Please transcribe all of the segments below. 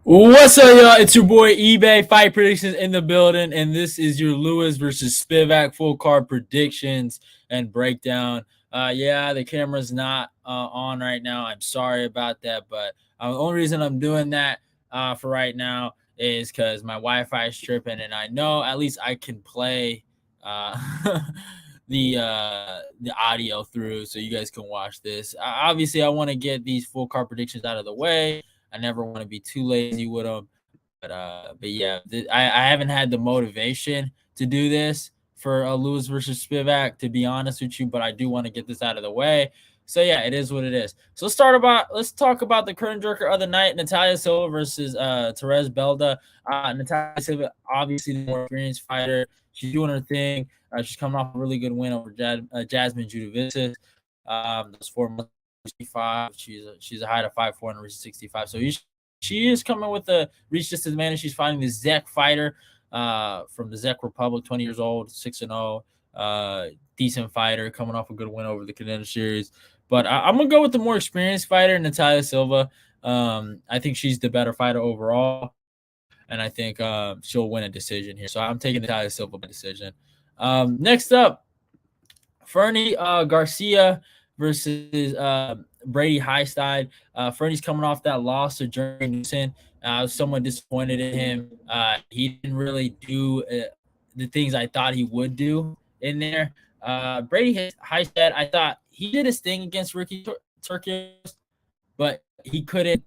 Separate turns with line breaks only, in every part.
What's up, y'all? It's your boy eBay Fight Predictions in the building, and this is your Lewis versus Spivak full card predictions and breakdown. Yeah, the camera's not on right now. I'm sorry about that, but the only reason I'm doing that for right now is because my Wi-Fi is tripping, and I know at least I can play uh, the audio through, so you guys can watch this. Obviously, I want to get these full card predictions out of the way. I never want to be too lazy with them. But yeah, I haven't had the motivation to do this for a Lewis versus Spivak, to be honest with you. But I do want to get this out of the way. So yeah, it is what it is. So let's talk about the current jerker of the night, Natalia Silva versus Therese Belda. Natalia Silva, obviously the more experienced fighter. She's doing her thing. She's coming off a really good win over Jasmine Judovicis. Those 4 months 65. She's a height of 5'4" and reach 65. So she is coming with a reach disadvantage. She's fighting the Czech fighter from the Czech Republic, 20 years old, 6-0. Decent fighter, coming off a good win over the contender series. But I'm gonna go with the more experienced fighter, Natalia Silva. I think she's the better fighter overall, and I think she'll win a decision here. So I'm taking Natalia Silva by decision. Next up, Fernie Garcia versus Brady Highside. Fernie's coming off that loss to Jeremy Newson. I was somewhat disappointed in him. He didn't really do the things I thought he would do in there. Brady Highside, I thought he did his thing against Ricky Turkios, but he couldn't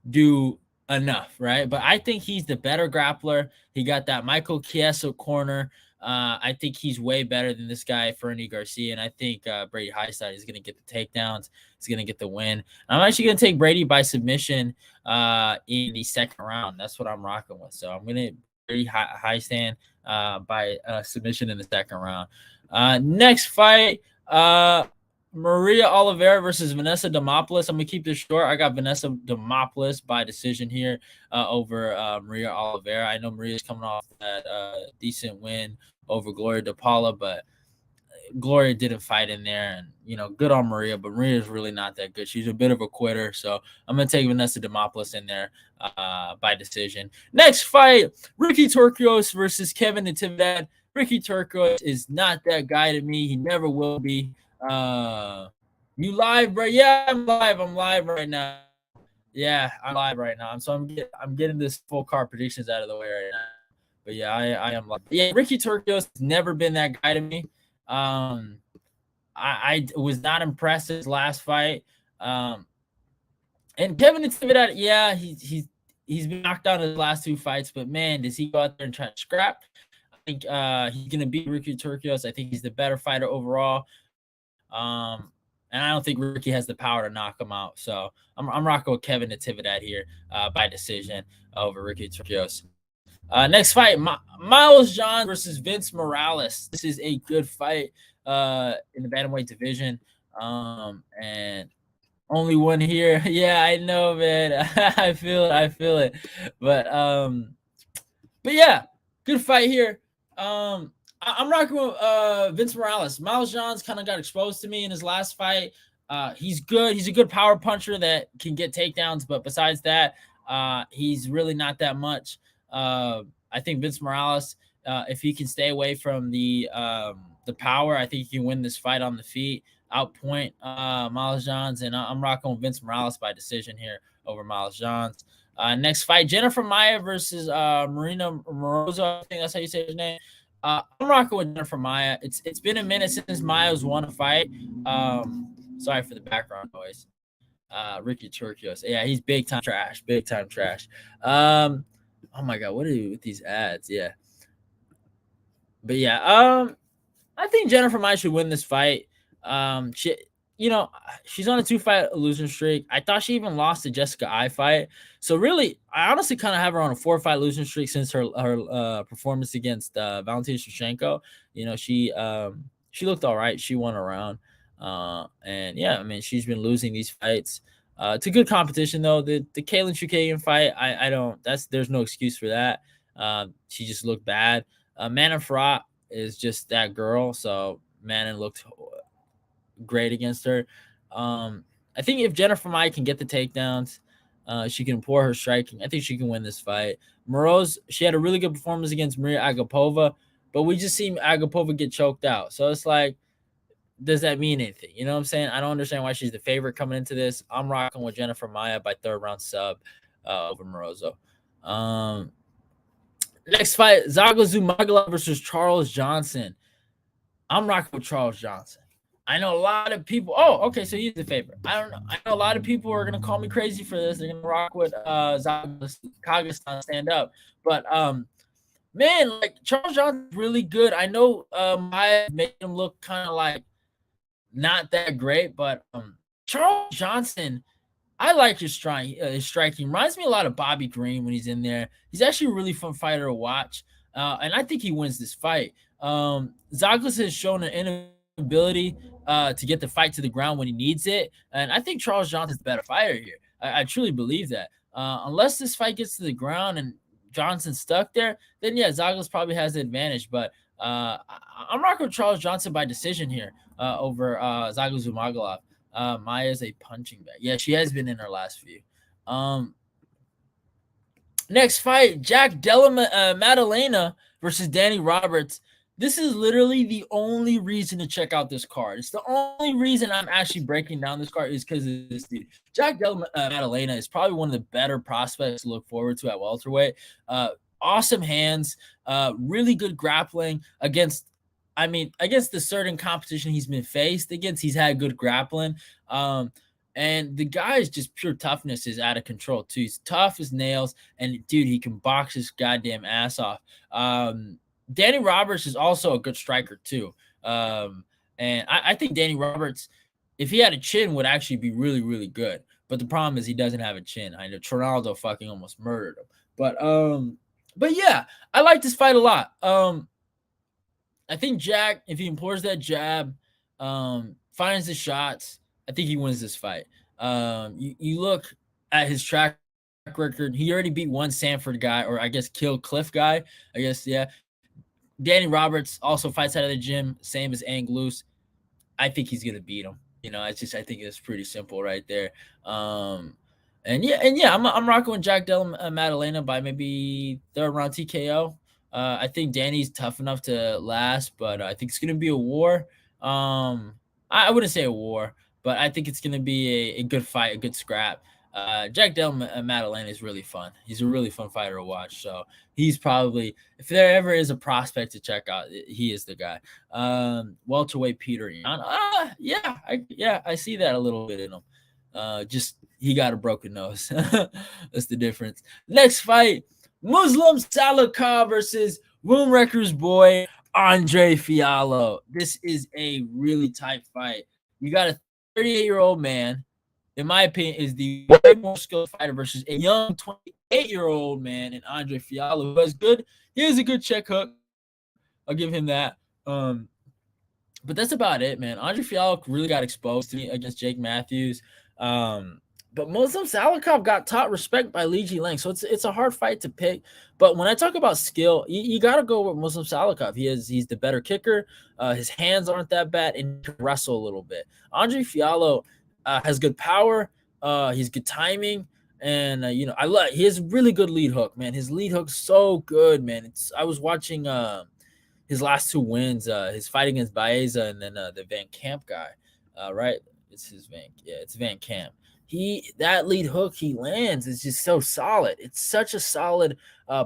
do enough, right? But I think he's the better grappler. He got that Michael Chiesa corner. I think he's way better than this guy, Fernie Garcia, and I think Brady Highside is going to get the takedowns. He's going to get the win. I'm actually going to take Brady by submission in the second round. That's what I'm rocking with. So I'm going to Brady Highside by submission in the second round. Next fight, Maria Oliveira versus Vanessa Demopoulos. I'm gonna keep this short. I got Vanessa Demopoulos by decision here over Maria Oliveira. I know Maria's coming off that decent win over Gloria DePaula, but Gloria didn't fight in there, and good on Maria, but Maria's really not that good. She's a bit of a quitter, so I'm gonna take Vanessa Demopoulos in there by decision. Next fight, Ricky Turcios versus Kevin Natividad. Ricky Turcios is not that guy to me. He never will be. You live, bro? Yeah, I'm live. I'm live right now. Yeah, I'm live right now. So I'm getting this full card predictions out of the way right now. But yeah, I am live. Yeah, Ricky Turcios has never been that guy to me. Um, I was not impressed his last fight. And Kevin Natividad, yeah, he's been knocked out in his last two fights, but man, does he go out there and try to scrap? I think he's gonna beat Ricky Turcios. I think he's the better fighter overall. And I don't think Ricky has the power to knock him out. So I'm rocking with Kevin Natividad here by decision over Ricky Turcios. Next fight, Miles John versus Vince Morales. This is a good fight in the bantamweight division. And only one here. Yeah, I know, man. I feel it. I feel it. But but yeah, good fight here. I'm rocking with Vince Morales. Miles Johns kind of got exposed to me in his last fight. He's good. He's a good power puncher that can get takedowns, but besides that, he's really not that much. I think Vince Morales, if he can stay away from the power, I think he can win this fight on the feet, outpoint Miles Johns, and I'm rocking with Vince Morales by decision here over Miles Johns. Next fight, Jennifer Maia versus Marina Morozo. I think that's how you say his name. I'm rocking with Jennifer Maia. It's been a minute since Maia's won a fight. Sorry for the background noise. Ricky Turcios. Yeah, he's big time trash. Big time trash. Oh my god, what are you with these ads? Yeah. But yeah, I think Jennifer Maia should win this fight. She, she's on a 2-fight losing streak. I thought she even lost the Jessica I fight. So really, I honestly kind of have her on a 4-fight losing streak since her performance against Valentina Shevchenko. She looked all right. She won a round. And yeah, I mean, she's been losing these fights. It's a good competition though. The Kaylin Chukagian fight, I don't. There's no excuse for that. She just looked bad. Manon Farah is just that girl. So Manon looked great against her. I think if Jennifer Maia can get the takedowns, She can pour her striking. I think she can win this fight. Moroz, she had a really good performance against Maria Agapova, but we just seen Agapova get choked out. So it's like, does that mean anything? You know what I'm saying? I don't understand why she's the favorite coming into this. I'm rocking with Jennifer Maia by third round sub over Morozo. Next fight, Zaga Zumagala versus Charles Johnson. I'm rocking with Charles Johnson. I know a lot of people. Oh, okay, so he's the favorite. I don't know. I know a lot of people are gonna call me crazy for this. They're gonna rock with Zaga Kazakhstan stand up, but man, like Charles Johnson's really good. I know Maya made him look kind of like not that great, but Charles Johnson, I like his striking. His striking reminds me a lot of Bobby Green when he's in there. He's actually a really fun fighter to watch, and I think he wins this fight. Zaglas has shown an inability to get the fight to the ground when he needs it, and I think Charles Johnson's the better fighter here. I truly believe that. Unless this fight gets to the ground and Johnson's stuck there, then yeah, Zaglas probably has the advantage. But I'm rocking with Charles Johnson by decision here over Zaglas Zumagulov. Maya's a punching bag. Yeah, she has been in her last few. Next fight, Jack Della Maddalena versus Danny Roberts. This is literally the only reason to check out this card. It's the only reason I'm actually breaking down this card is because of this dude. Jack Della Maddalena is probably one of the better prospects to look forward to at welterweight. Awesome hands, really good grappling against the certain competition he's been faced against. He's had good grappling. And the guy's just pure toughness is out of control too. He's tough as nails, and dude, he can box his goddamn ass off. Danny Roberts is also a good striker too. And I think Danny Roberts, if he had a chin, would actually be really, really good. But the problem is he doesn't have a chin. I know Trinaldo fucking almost murdered him. But yeah, I like this fight a lot. I think Jack, if he employs that jab, finds the shots, I think he wins this fight. You look at his track record, he already beat one Sanford guy, or I guess killed Cliff guy. I guess, yeah. Danny Roberts also fights out of the gym, same as Ang Loose. I think he's gonna beat him. You know, I think it's pretty simple right there. I'm rocking with Jack Della Maddalena by maybe third round TKO. I think Danny's tough enough to last, but I think it's gonna be a war. I wouldn't say a war, but I think it's gonna be a good fight, a good scrap. Jack Della Maddalena is really fun. He's a really fun fighter to watch. So he's probably, if there ever is a prospect to check out, he is the guy. Welterweight Peter Yan. I see that a little bit in him. Just he got a broken nose. That's the difference. Next fight, Muslim Salakov versus Wound Wrecker's boy Andre Fiallo. This is a really tight fight. You got a 38-year-old man, in my opinion, is the way more skilled fighter versus a young 28-year-old man in Andre Fiallo, who is good. He has a good check hook. I'll give him that. But that's about it, man. Andre Fiallo really got exposed to me against Jake Matthews. But Muslim Salakov got taught respect by Li Ji-Lang, so it's a hard fight to pick. But when I talk about skill, you got to go with Muslim Salakov. He's the better kicker. His hands aren't that bad, and he can wrestle a little bit. Andre Fiallo has good power. He's good timing, and he has really good lead hook, man. His lead hook's so good, man. I was watching his last two wins, his fight against Baeza and then the Van Camp guy, right? It's Van Camp. That lead hook he lands is just so solid. It's such a solid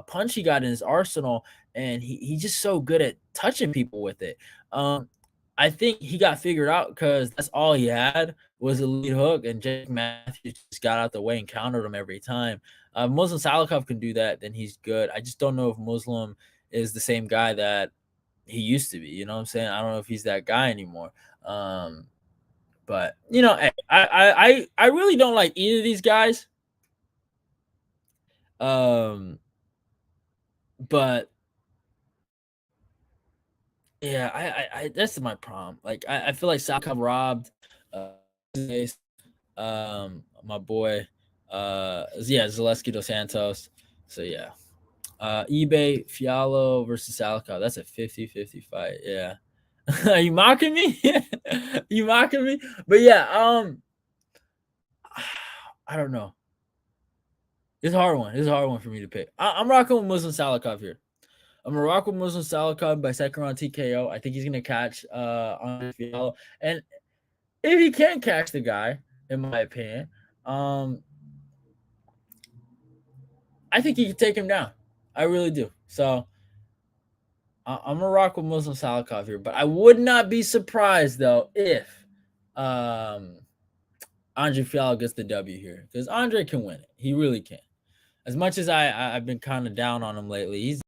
punch he got in his arsenal, and he's just so good at touching people with it. I think he got figured out because that's all he had was a lead hook, and Jake Matthews just got out the way and countered him every time. Muslim Salakov can do that, then he's good. I just don't know if Muslim is the same guy that he used to be. You know what I'm saying? I don't know if he's that guy anymore. But hey, I really don't like either of these guys. But yeah, I that's my problem. Like I feel like Salakov robbed my boy Zaleski dos Santos. So yeah. eBay Fiallo versus Salakov. That's a 50-50 fight. Yeah. Are you mocking me? You mocking me? But yeah, I don't know. It's a hard one. It's a hard one for me to pick. I'm rocking with Muslim Salikov here. I'm gonna rock with Muslim Salikov by second round TKO. I think he's gonna catch Andre Fialho, and if he can catch the guy, in my opinion, um, I think he can take him down. I really do. So I'm gonna rock with Muslim Salikov here, but I would not be surprised though if um, Andre Fialho gets the W here because Andre can win it. He really can. As much as I've been kind of down on him lately, he's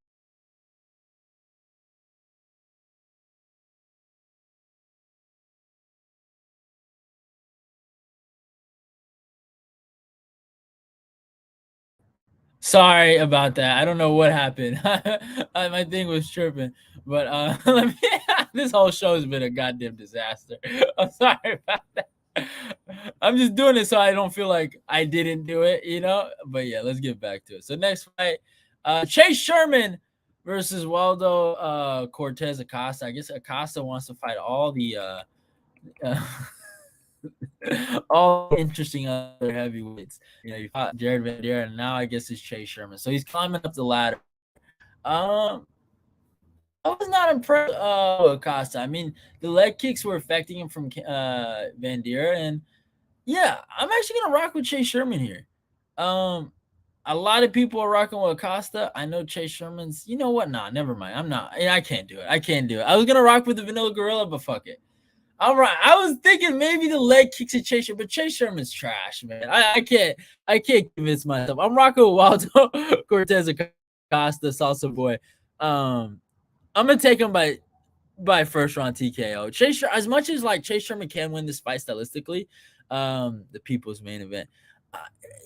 sorry about that. I don't know what happened. My thing was tripping, but this whole show has been a goddamn disaster. I'm sorry about that. I'm just doing it so I don't feel like I didn't do it, you know. But yeah, let's get back to it. So next fight, Chase Sherman versus Waldo Cortez Acosta. I guess Acosta wants to fight all the uh, all interesting other heavyweights. You know, you fought Jared Van Der, and now I guess it's Chase Sherman. So he's climbing up the ladder. Um, I was not impressed with Acosta. I mean, the leg kicks were affecting him from Van Der, and yeah, I'm actually gonna rock with Chase Sherman here. Um, a lot of people are rocking with Acosta. I know Chase Sherman's. You know what? Nah, never mind. I'm not. I can't do it. I can't do it. I was gonna rock with the Vanilla Gorilla, but fuck it. All right. I was thinking maybe the leg kicks at Chase, but Chase Sherman's trash, man. I can't convince myself. I'm rocking with Waldo Cortez Acosta, Salsa Boy. I'm gonna take him by first round TKO. As much as like Chase Sherman can win this fight stylistically, the people's main event. Uh,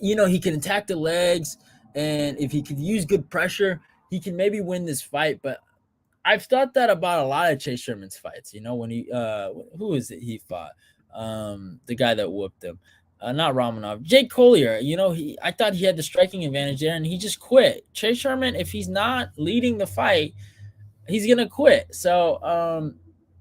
you know, he can attack the legs, and if he could use good pressure, he can maybe win this fight. But I've thought that about a lot of Chase Sherman's fights. You know, when he who is it he fought? The guy that whooped him. Not Romanov, Jake Collier. You know, I thought he had the striking advantage there, and he just quit. Chase Sherman, if he's not leading the fight, he's gonna quit. So,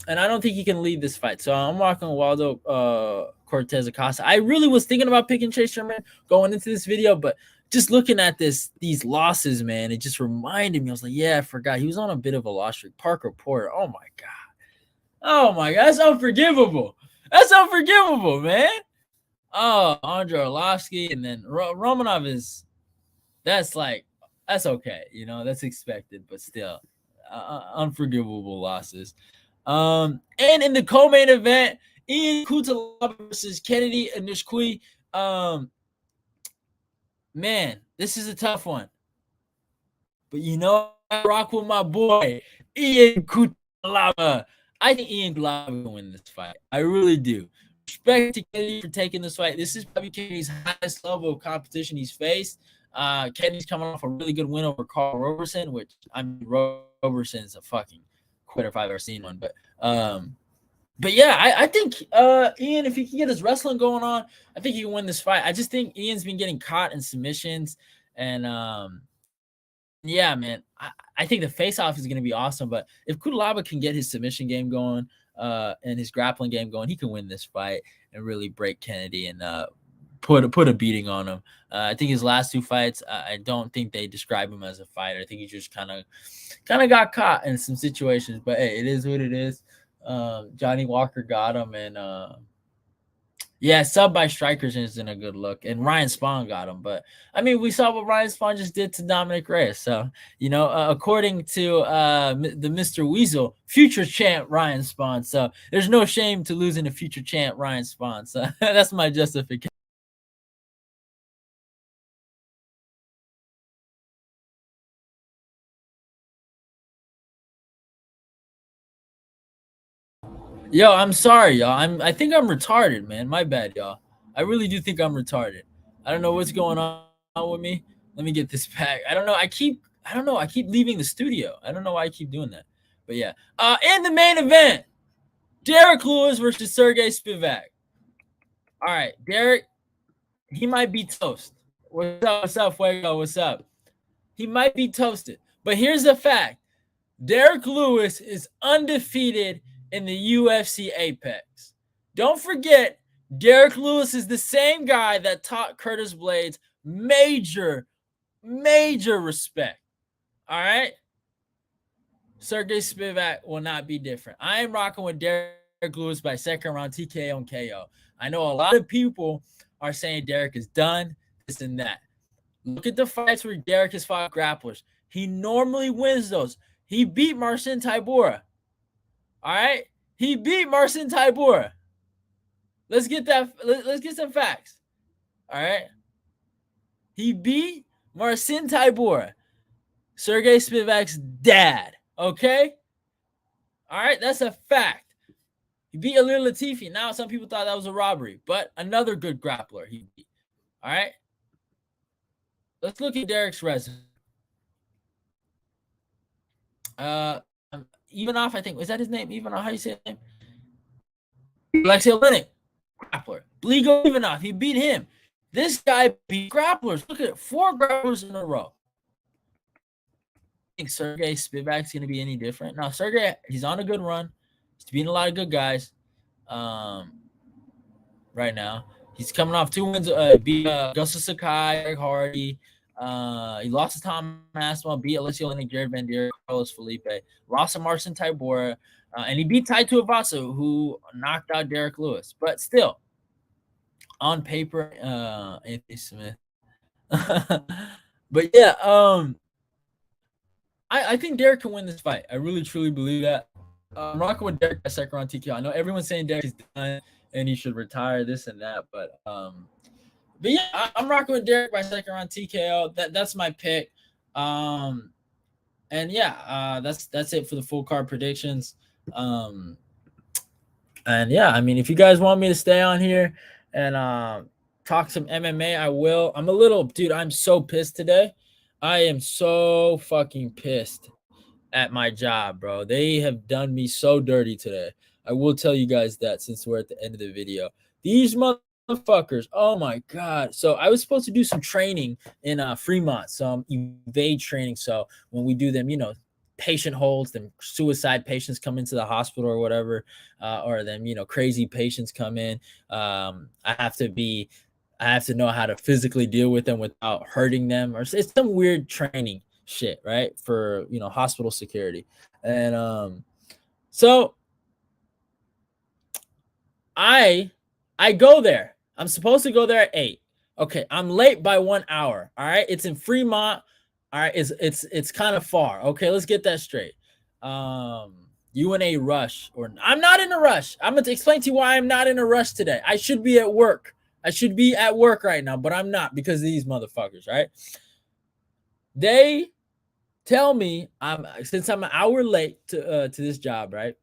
and I don't think he can lead this fight. So I'm rocking Waldo Cortez Acosta. I really was thinking about picking Chase Sherman going into this video, but just looking at these losses, man, it just reminded me. I was like, yeah, I forgot he was on a bit of a loss streak. Parker Porter. Oh my god, that's unforgivable. That's unforgivable, man. Oh, Andrei Arlovsky, and then Romanov is that's like that's okay, you know, that's expected, but still unforgivable losses. And in the co-main event, Ian Cutelaba versus Kennedy Nishikori. Man, this is a tough one. But you know, I rock with my boy, Ian Cutelaba. I think Ian Cutelaba will win this fight. I really do. Respect to Kennedy for taking this fight. This is probably Kennedy's highest level of competition he's faced. Kennedy's coming off a really good win over Carl Roberson, which I mean, Roberson's a fucking quitter if I've ever seen one. But yeah, I think Ian, if he can get his wrestling going on, I think he can win this fight. I just think Ian's been getting caught in submissions, and yeah, man, I think the face-off is going to be awesome. But if Cutelaba can get his submission game going and his grappling game going, he can win this fight and really break Kennedy and put a beating on him. I think his last two fights, I don't think they describe him as a fighter. I think he just kind of got caught in some situations. But hey, it is what it is. Johnny Walker got him, and yeah, sub by strikers isn't a good look. And Ryan Spawn got him, but I mean, we saw what Ryan Spawn just did to Dominic Reyes. So you know, according to the Mr. Weasel, future champ Ryan Spawn. So there's no shame to losing a future champ Ryan Spawn. So that's my justification. Yo, I'm sorry, y'all. I think I'm retarded, man. My bad, y'all. I really do think I'm retarded. I don't know what's going on with me. Let me get this back. I don't know. I keep leaving the studio. I don't know why I keep doing that. But yeah. In the main event, Derek Lewis versus Sergey Spivak. All right, Derek, he might be toast. What's up, Fuego? What's up? He might be toasted. But here's the fact. Derek Lewis is undefeated in the UFC Apex. Don't forget, Derek Lewis is the same guy that taught Curtis Blades major Major respect. All right. Sergey Spivak will not be different. I am rocking with Derek Lewis by second round TKO and KO. I know a lot of people are saying Derek is done, this and that. Look at the fights where Derek has fought grapplers. He normally wins those. He beat Marcin Tybura. All right? He beat Marcin Tybura. Let's get some facts. All right? He beat Marcin Tybura, Sergey Spivak's dad. Okay? All right? That's a fact. He beat Ilir Latifi. Now, some people thought that was a robbery, but another good grappler he beat. All right? Let's look at Derek's resume. Ivanov, I think. Was that his name? Ivanov, how you say his name? Alexei Oleinik, grappler. Bligo Ivanov, he beat him. This guy beat grapplers. Look at it, 4 grapplers in a row. I think Sergey Spivak's going to be any different. Now, Sergey, he's on a good run. He's beating a lot of good guys right now. He's coming off 2 wins. Beat Augusto Sakai, Eric Hardy. He lost to Tom Aspinall, beat Alessio Oleinik, Jared Van Dier, Carlos Felipe. Lost to Marcin Tybura. And he beat Tai Tuivasa, who knocked out Derek Lewis. But still, on paper, Anthony Smith. But yeah, I think Derek can win this fight. I really, truly believe that. I'm rocking with Derek by second round TKO. I know everyone's saying Derek is done and he should retire, this and that. But yeah, I'm rocking with Derek by second round TKO. That's my pick. And yeah, that's it for the full card predictions. And yeah, I mean, if you guys want me to stay on here and talk some MMA, I will. I'm so pissed today. I am so fucking pissed at my job, bro. They have done me so dirty today. I will tell you guys that since we're at the end of the video. These motherfuckers, oh my God. So I was supposed to do some training in Fremont, some evade training. So when we do them, patient holds, them suicide patients come into the hospital or whatever, or them, crazy patients come in. I have to know how to physically deal with them without hurting them, or it's some weird training shit, right? For, hospital security. And so I go there. I'm supposed to go there at 8. Okay, I'm late by 1 hour. All right, it's in Fremont. All right, it's kind of far. Okay, let's get that straight. You in a rush? Or I'm not in a rush. I'm gonna explain to you why I'm not in a rush today. I should be at work. I should be at work right now, but I'm not because of these motherfuckers, right? They tell me since I'm an hour late to this job, right?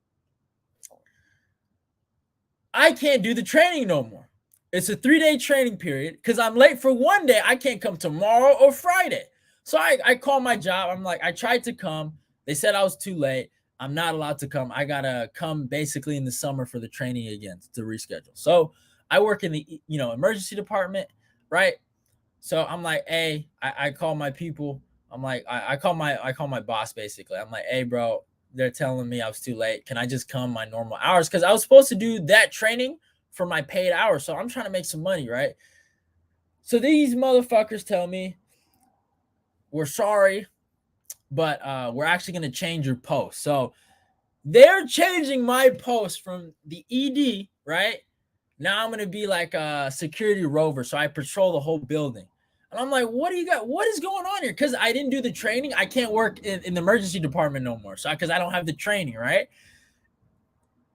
I can't do the training no more. It's a 3-day training period because I'm late for 1 day. I can't come tomorrow or Friday. So I call my job. I'm like, I tried to come. They said I was too late. I'm not allowed to come. I got to come basically in the summer for the training again to reschedule. So I work in the, emergency department, right? So I'm like, hey, I call my people. I'm like, I call my boss basically. I'm like, hey, bro, they're telling me I was too late. Can I just come my normal hours? Because I was supposed to do that training for my paid hours. So I'm trying to make some money, right? So these motherfuckers tell me, we're sorry, but we're actually going to change your post. So they're changing my post from the ED, right? Now I'm going to be like a security rover. So I patrol the whole building. And I'm like, what do you got? What is going on here? Because I didn't do the training. I can't work in the emergency department no more. So because I don't have the training, right?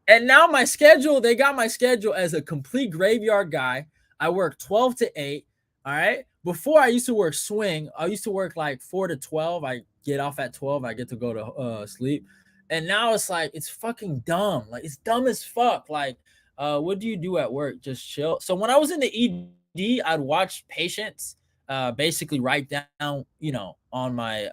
And now they got my schedule as a complete graveyard guy. I work 12 to 8. All right. Before I used to work swing. I used to work like 4 to 12. I get off at 12. I get to go to sleep. And now it's like, it's fucking dumb. Like, it's dumb as fuck. Like, what do you do at work? Just chill. So when I was in the ED, I'd watch patients basically write down, on my,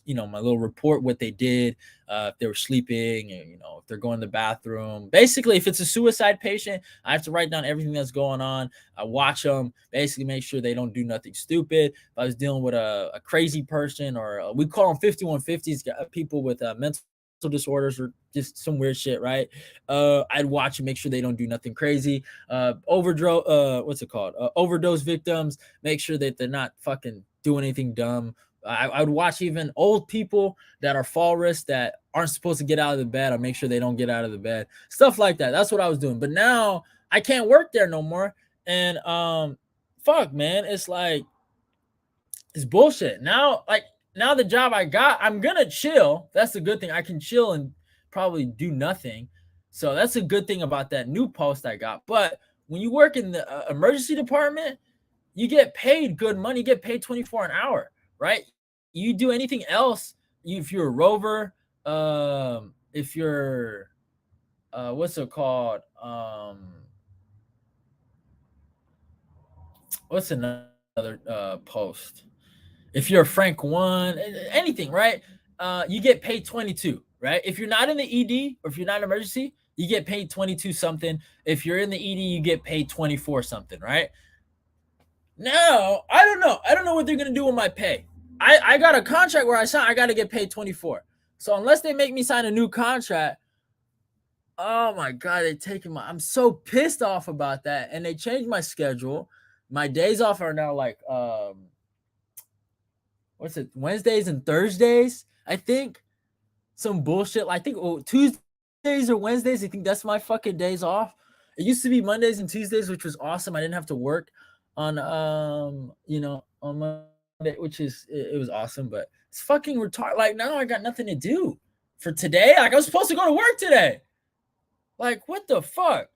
my little report, what they did, if they were sleeping, and, if they're going to the bathroom. Basically, if it's a suicide patient, I have to write down everything that's going on. I watch them, basically make sure they don't do nothing stupid. If I was dealing with a crazy person, or we call them 5150s, people with mental disorders or just some weird shit, right? I'd watch and make sure they don't do nothing crazy. Overdose victims, make sure that they're not fucking doing anything dumb. I would watch even old people that are fall risks that aren't supposed to get out of the bed. I'll make sure they don't get out of the bed. Stuff like that. That's what I was doing. But now I can't work there no more. And fuck, man, it's like it's bullshit. Now, like now the job I got, I'm gonna chill. That's the good thing. I can chill and probably do nothing. So that's a good thing about that new post I got. But when you work in the emergency department, you get paid good money. You get paid 24 an hour, right? You do anything else, if you're a rover, if you're what's it called? What's another post? If you're a Frank one, anything, right? You get paid 22, right? If you're not in the ED or if you're not in emergency, you get paid 22 something. If you're in the ED, you get paid 24 something, right? Now, I don't know. I don't know what they're gonna do with my pay. I got a contract where I got to get paid 24. So unless they make me sign a new contract, oh my god, they taking my. I'm so pissed off about that, and they changed my schedule. My days off are now like what's it? Wednesdays and Thursdays, I think. Some bullshit. I think Tuesdays or Wednesdays. I think that's my fucking days off. It used to be Mondays and Tuesdays, which was awesome. I didn't have to work on on Monday, which is it was awesome, but it's fucking retarded. Like now I got nothing to do for today. Like I was supposed to go to work today. Like what the fuck?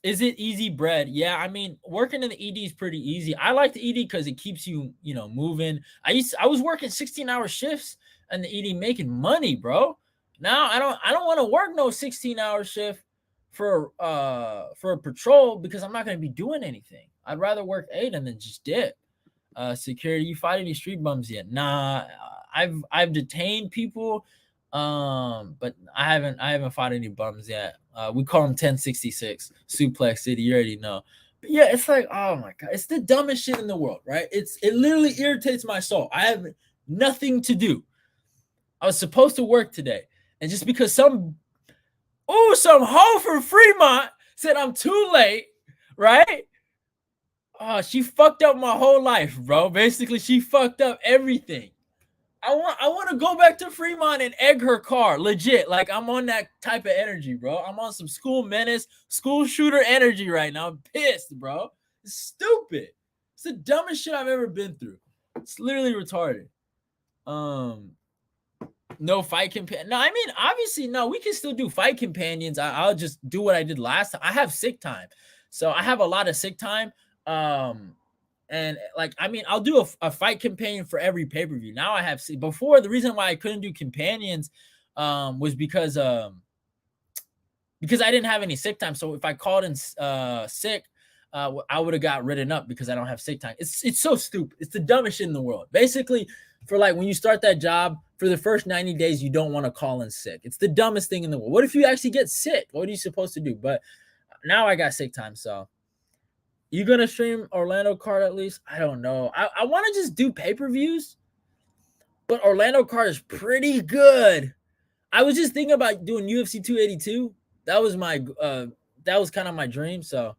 Is it easy bread? Yeah, I mean, working in the ED is pretty easy. I like the ED because it keeps you, moving. I was working 16-hour shifts in the ED making money, bro. Now I don't want to work no 16-hour shift for a patrol because I'm not gonna be doing anything. I'd rather work 8 and then just dip. Security, you fight any street bums yet? Nah, I've detained people, but I haven't fought any bums yet. We call them 1066 Suplex City. You already know. But yeah, it's like, oh my god, it's the dumbest shit in the world, right? It literally irritates my soul. I have nothing to do. I was supposed to work today, and just because some hoe from Fremont said I'm too late, right? Oh, she fucked up my whole life, bro. Basically, she fucked up everything. I want to go back to Fremont and egg her car. Legit. Like I'm on that type of energy, bro. I'm on some school menace, school shooter energy right now. I'm pissed, bro. It's stupid. It's the dumbest shit I've ever been through. It's literally retarded. No fight companion. No, I mean, obviously, no, we can still do fight companions. I'll just do what I did last time. I have sick time. So I have a lot of sick time. And like, I mean, I'll do a fight companion for every pay-per-view. Now I have before the reason why I couldn't do companions was because I didn't have any sick time. So if I called in sick, I would have got written up because I don't have sick time. It's so stupid. It's the dumbest shit in the world. Basically, for like when you start that job, for the first 90 days, you don't want to call in sick. It's the dumbest thing in the world. What if you actually get sick? What are you supposed to do? But now I got sick time, so you gonna stream Orlando card at least? I don't know. I want to just do pay-per-views, but Orlando card is pretty good. I was just thinking about doing UFC 282. That was kind of my dream. So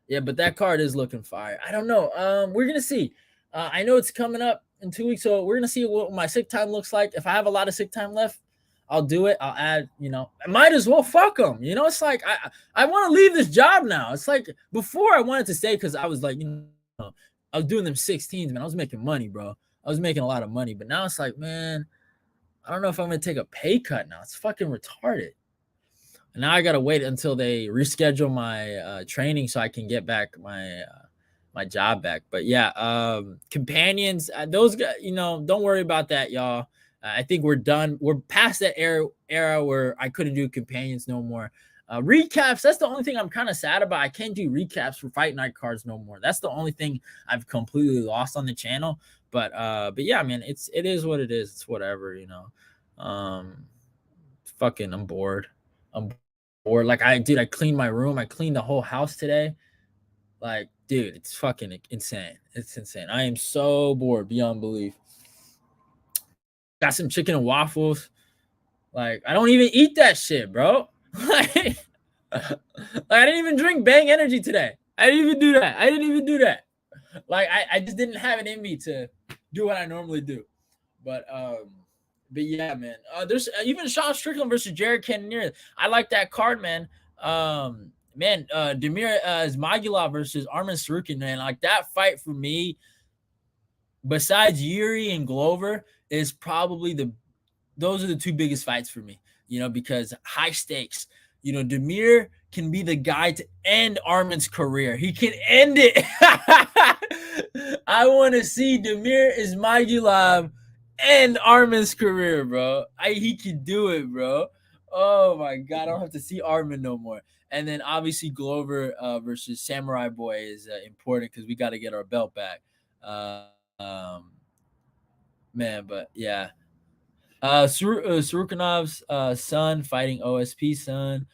yeah, but that card is looking fire. I don't know. We're gonna see. I know it's coming up in 2 weeks, so we're gonna see what my sick time looks like. If I have a lot of sick time left, I'll do it. I'll add, I might as well fuck them. It's like I want to leave this job now. It's like before I wanted to stay because I was like, I was doing them 16s, man. I was making money, bro. I was making a lot of money, but now it's like, man, I don't know if I'm gonna take a pay cut now. It's fucking retarded. And now I gotta wait until they reschedule my training so I can get back my job back. But yeah, companions, those guys, don't worry about that, y'all. I think we're done. We're past that era where I couldn't do companions no more. Recaps, that's the only thing I'm kind of sad about. I can't do recaps for Fight Night cards no more. That's the only thing I've completely lost on the channel. But yeah, man, it is what it is. It's whatever, fucking I'm bored. I'm bored. Like I cleaned my room. I cleaned the whole house today. Like, dude, it's fucking insane. It's insane. I am so bored beyond belief. Got some chicken and waffles. Like, I don't even eat that shit, bro. like, I didn't even drink Bang Energy today. I didn't even do that. Like, I just didn't have it in me to do what I normally do. But yeah, man. There's even Sean Strickland versus Jared Cannonier. I like that card, man. Demir Ismagulov versus Armin Sarukin, man. Like that fight for me, besides Yuri and Glover, is probably those are the two biggest fights for me, because high stakes. Demir can be the guy to end Armin's career. He can end it. I want to see Demir Ismagulov end Armin's career, bro. He can do it, bro. Oh my god, I don't have to see Armin no more. And then obviously Glover versus Samurai Boy is important because we got to get our belt back. Man, but yeah. Surukanov's son fighting OSP son.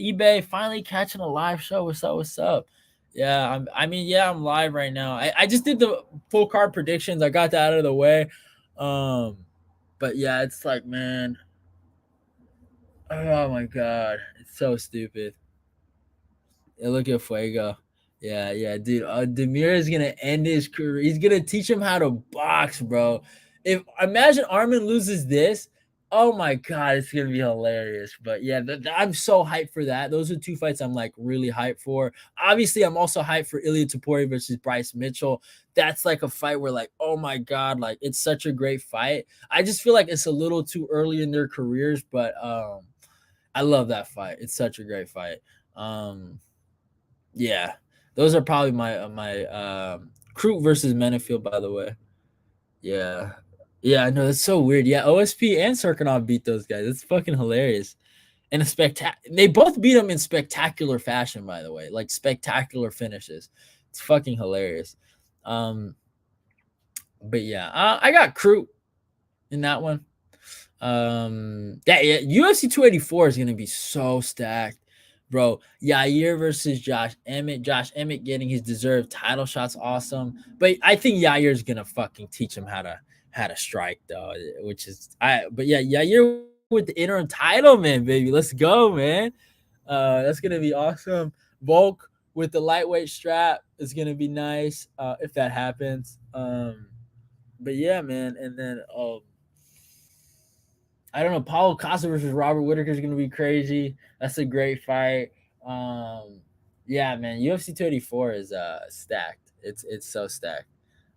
eBay finally catching a live show. What's up? What's up? Yeah, I'm live right now. I just did the full card predictions. I got that out of the way. But yeah, it's like, man, oh my god, it's so stupid. Yeah, look at Fuego. Yeah, dude. Demir is gonna end his career. He's gonna teach him how to box, bro. If imagine Armin loses this, oh my god, it's gonna be hilarious. But yeah, I'm so hyped for that. Those are two fights I'm like really hyped for. Obviously, I'm also hyped for Ilia Topuria versus Bryce Mitchell. That's like a fight where like, oh my god, like it's such a great fight. I just feel like it's a little too early in their careers, but I love that fight. It's such a great fight. Yeah, those are probably my Krug versus Menefield, by the way. Yeah, I know that's so weird. Yeah, OSP and Serkinov beat those guys. It's fucking hilarious. And they both beat them in spectacular fashion, by the way, like spectacular finishes. It's fucking hilarious. But yeah, I got Krug in that one. Yeah, UFC 284 is gonna be so stacked. Bro, Yair versus Josh Emmett. Josh Emmett getting his deserved title shots, awesome. But I think Yair's gonna fucking teach him how to strike, though. But yeah, Yair with the interim title, man, baby. Let's go, man. That's gonna be awesome. Volk with the lightweight strap is gonna be nice if that happens. But yeah, man, and then I don't know. Paulo Costa versus Robert Whitaker is going to be crazy. That's a great fight. Yeah, man. UFC 284 is stacked. It's so stacked.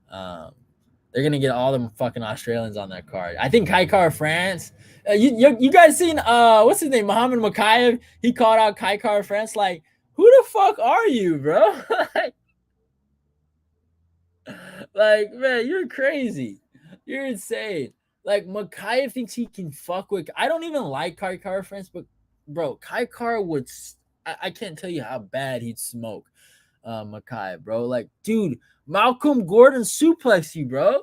They're gonna get all them fucking Australians on that card. I think Kaikar France. You guys seen what's his name? Muhammad Makayev. He called out Kaikar France. Like, who the fuck are you, bro? Like, man, you're crazy. You're insane. Like, Makayev thinks he can fuck with. I don't even like Kaikar France, but bro, Kaikar would. I can't tell you how bad he'd smoke Makayev, bro. Like, dude, Malcolm Gordon suplex you, bro.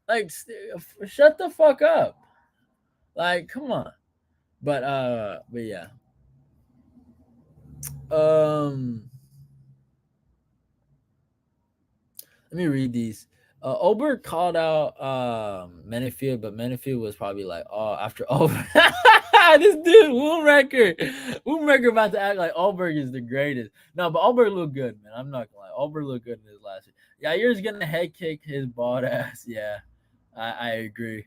Like, shut the fuck up. Like, come on. But yeah. Let me read these. Oberg called out Menefield, but Menefield was probably like, oh, after Oberg. This dude, Woomrecker about to act like Oberg is the greatest. No, but Oberg looked good, man. I'm not gonna lie. Oberg looked good in his last year. Yeah, you're gonna head kick his bald ass. Yeah, I agree.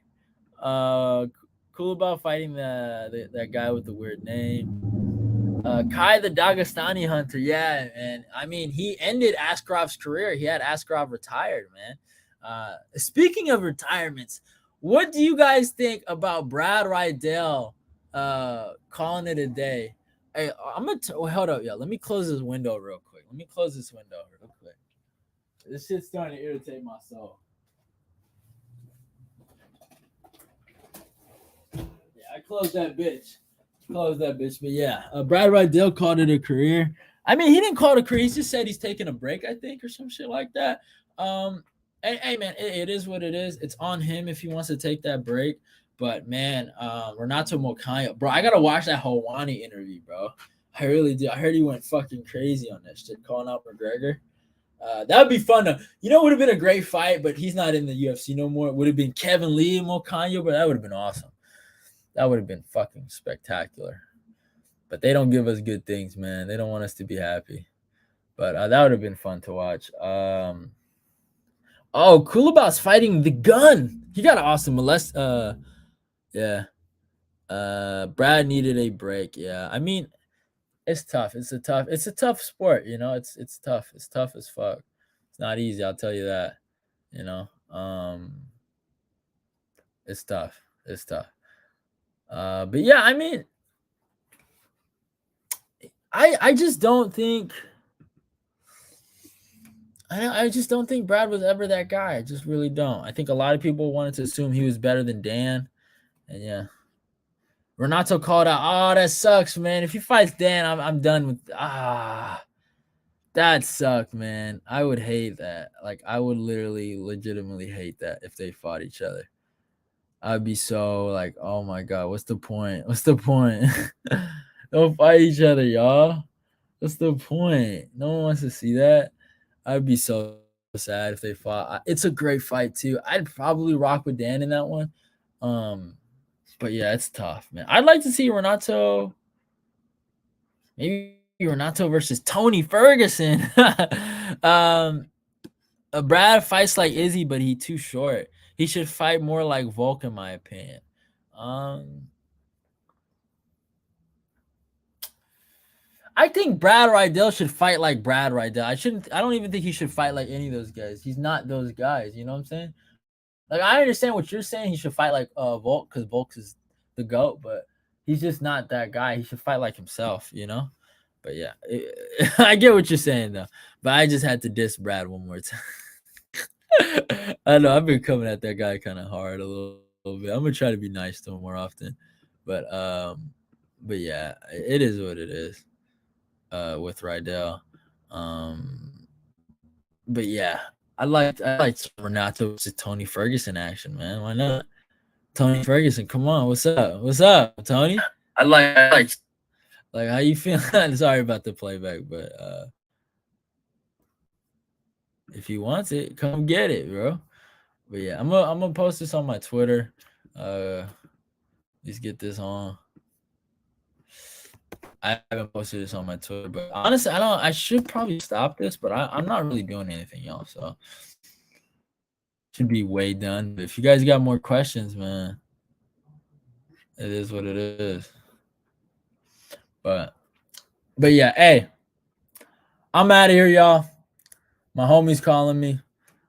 Cool about fighting that guy with the weird name. Kai the Dagestani hunter, yeah, man. I mean, he ended Askarov's career. He had Askarov retired, man. Speaking of retirements, what do you guys think about Brad Rydell calling it a day? Hey, hold up, yeah. Let me close this window real quick. This shit's starting to irritate my soul. Yeah, I closed that bitch. But yeah, Brad Rydell called it a career. I mean, he didn't call it a career. He just said he's taking a break, I think, or some shit like that. Hey man, it is what it is. It's on him if he wants to take that break. But man, Renato Mocaña, bro, I gotta watch that Helwani interview, bro. I really do. I heard he went fucking crazy on that shit, calling out McGregor. That would be fun. Would have been a great fight, but he's not in the UFC no more. It would have been Kevin Lee and Mocaña, but that would have been awesome. That would have been fucking spectacular. But they don't give us good things, man. They don't want us to be happy. But that would have been fun to watch. Oh, Kulaba's fighting the gun. He got an awesome molest. Yeah. Brad needed a break. Yeah. I mean, it's tough. It's a tough sport, you know. It's tough. It's tough as fuck. It's not easy, I'll tell you that. You know. It's tough. It's tough. But yeah, I mean, I just don't think I just don't think Brad was ever that guy. I just really don't. I think a lot of people wanted to assume he was better than Dan. And yeah. Renato called out, oh, that sucks, man. If he fights Dan, I'm done with that sucked, man. I would hate that. Like I would literally legitimately hate that if they fought each other. I'd be so like, oh my god, what's the point? What's the point? Don't fight each other, y'all. What's the point? No one wants to see that. I'd be so sad if they fought. It's a great fight too. I'd probably rock with Dan in that one. But yeah, it's tough, man. I'd like to see Renato, maybe Renato versus Tony Ferguson. Brad fights like Izzy, but he too short. He should fight more like Volk, in my opinion. I think Brad Rydell should fight like Brad Rydell. I don't even think he should fight like any of those guys. He's not those guys. You know what I'm saying? Like I understand what you're saying. He should fight like Volk because Volk is the GOAT, but he's just not that guy. He should fight like himself, you know? But yeah, I get what you're saying though. But I just had to diss Brad one more time. I know I've been coming at that guy kind of hard a little bit. I'm gonna try to be nice to him more often. But yeah, it is what it is. With Rydell. But yeah, I like Renato versus Tony Ferguson action, man. Why not? Tony Ferguson, come on, what's up? What's up, Tony? I like how you feeling? Sorry about the playback, but if he wants it, come get it, bro. But yeah, I'm gonna post this on my Twitter. Let's get this on. I haven't posted this on my Twitter, but honestly, I should probably stop this, but I'm not really doing anything else, so should be way done. But if you guys got more questions, man, it is what it is. But yeah, hey, I'm out of here, y'all. My homie's calling me.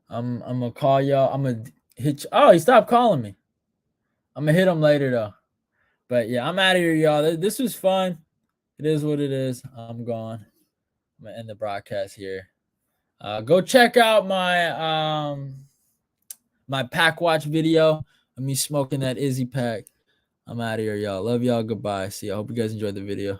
I'm gonna call y'all. I'm gonna hit you. Oh, he stopped calling me. I'm gonna hit him later though. But yeah, I'm out of here, y'all. This was fun. It is what it is. I'm gone. I'm gonna end the broadcast here. Go check out my my pack watch video of me smoking that Izzy pack. I'm out of here, y'all. Love y'all. Goodbye. See you. I hope you guys enjoyed the video.